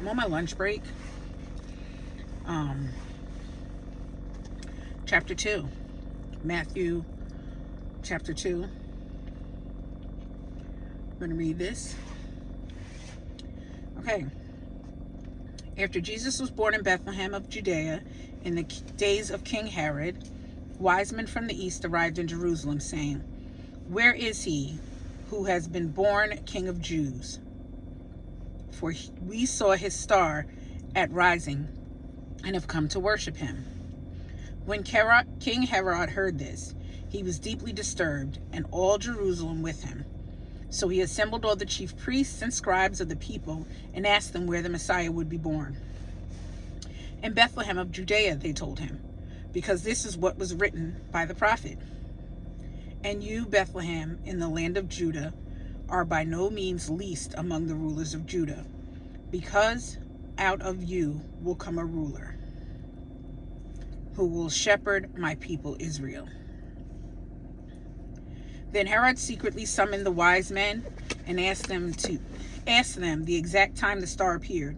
I'm on my lunch break. Chapter 2. Matthew chapter 2. I'm going to read this. Okay. After Jesus was born in Bethlehem of Judea in the days of King Herod, wise men from the east arrived in Jerusalem, saying, "Where is he who has been born King of Jews? For we saw his star at rising and have come to worship him." When King Herod heard this, he was deeply disturbed, and all Jerusalem with him. So he assembled all the chief priests and scribes of the people and asked them where the Messiah would be born. "In Bethlehem of Judea," they told him, "because this is what was written by the prophet. And you, Bethlehem, in the land of Judah, are by no means least among the rulers of Judah, because out of you will come a ruler who will shepherd my people Israel." Then Herod secretly summoned the wise men and asked them the exact time the star appeared.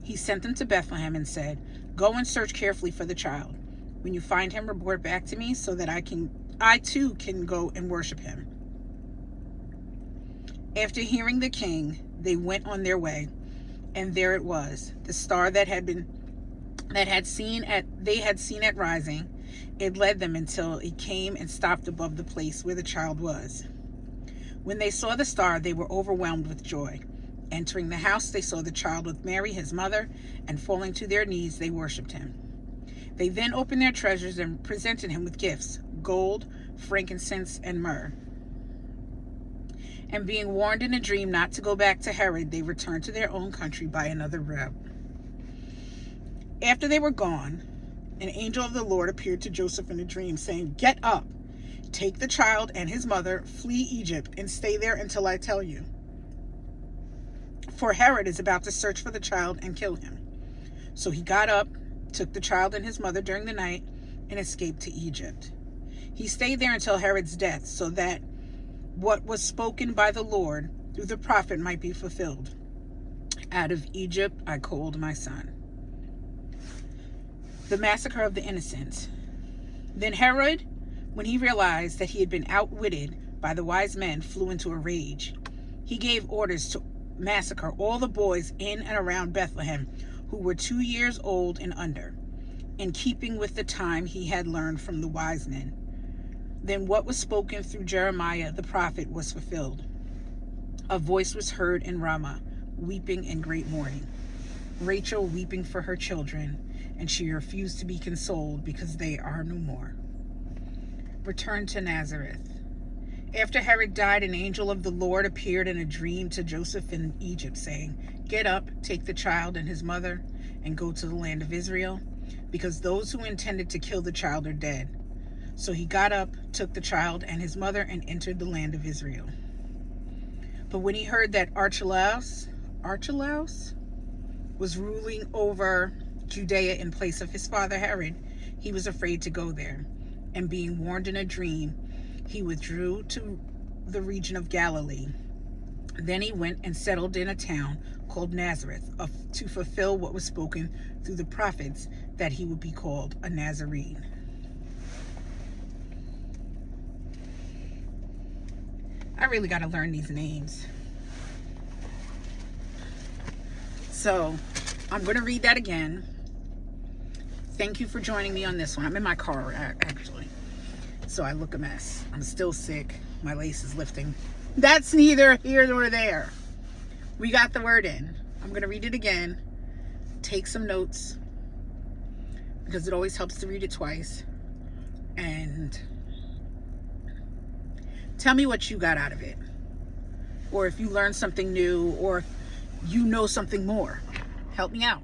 He sent them to Bethlehem and said, "Go and search carefully for the child. When you find him, report back to me so that I too can go and worship him." After hearing the king, they went on their way, and there it was, the star they had seen at rising. It led them until it came and stopped above the place where the child was. When they saw the star, they were overwhelmed with joy. Entering the house, they saw the child with Mary, his mother, and falling to their knees, they worshipped him. They then opened their treasures and presented him with gifts: gold, frankincense, and myrrh. And being warned in a dream not to go back to Herod, they returned to their own country by another route. After they were gone, an angel of the Lord appeared to Joseph in a dream, saying, "Get up, take the child and his mother, flee Egypt, and stay there until I tell you. For Herod is about to search for the child and kill him." So he got up, took the child and his mother during the night, and escaped to Egypt. He stayed there until Herod's death, so that what was spoken by the Lord through the prophet might be fulfilled: "Out of Egypt I called my son." The massacre of the innocents. Then Herod, when he realized that he had been outwitted by the wise men, flew into a rage. He gave orders to massacre all the boys in and around Bethlehem who were 2 years old and under, in keeping with the time he had learned from the wise men. Then what was spoken through Jeremiah the prophet was fulfilled. A voice was heard in Ramah, weeping in great mourning, Rachel weeping for her children, and she refused to be consoled because they are no more. Return to Nazareth. After Herod died, an angel of the Lord appeared in a dream to Joseph in Egypt, saying, "Get up, take the child and his mother, and go to the land of Israel, because those who intended to kill the child are dead." So he got up, took the child and his mother, and entered the land of Israel. But when he heard that Archelaus was ruling over Judea in place of his father Herod, he was afraid to go there. And being warned in a dream, he withdrew to the region of Galilee. Then he went and settled in a town called Nazareth, to fulfill what was spoken through the prophets, that he would be called a Nazarene. I really got to learn these names. So I'm going to read that again. Thank you for joining me on this one. I'm in my car, actually. So I look a mess. I'm still sick. My lace is lifting. That's neither here nor there. We got the word in. I'm going to read it again. Take some notes, because it always helps to read it twice. And tell me what you got out of it. Or if you learned something new, or if you know something more. Help me out.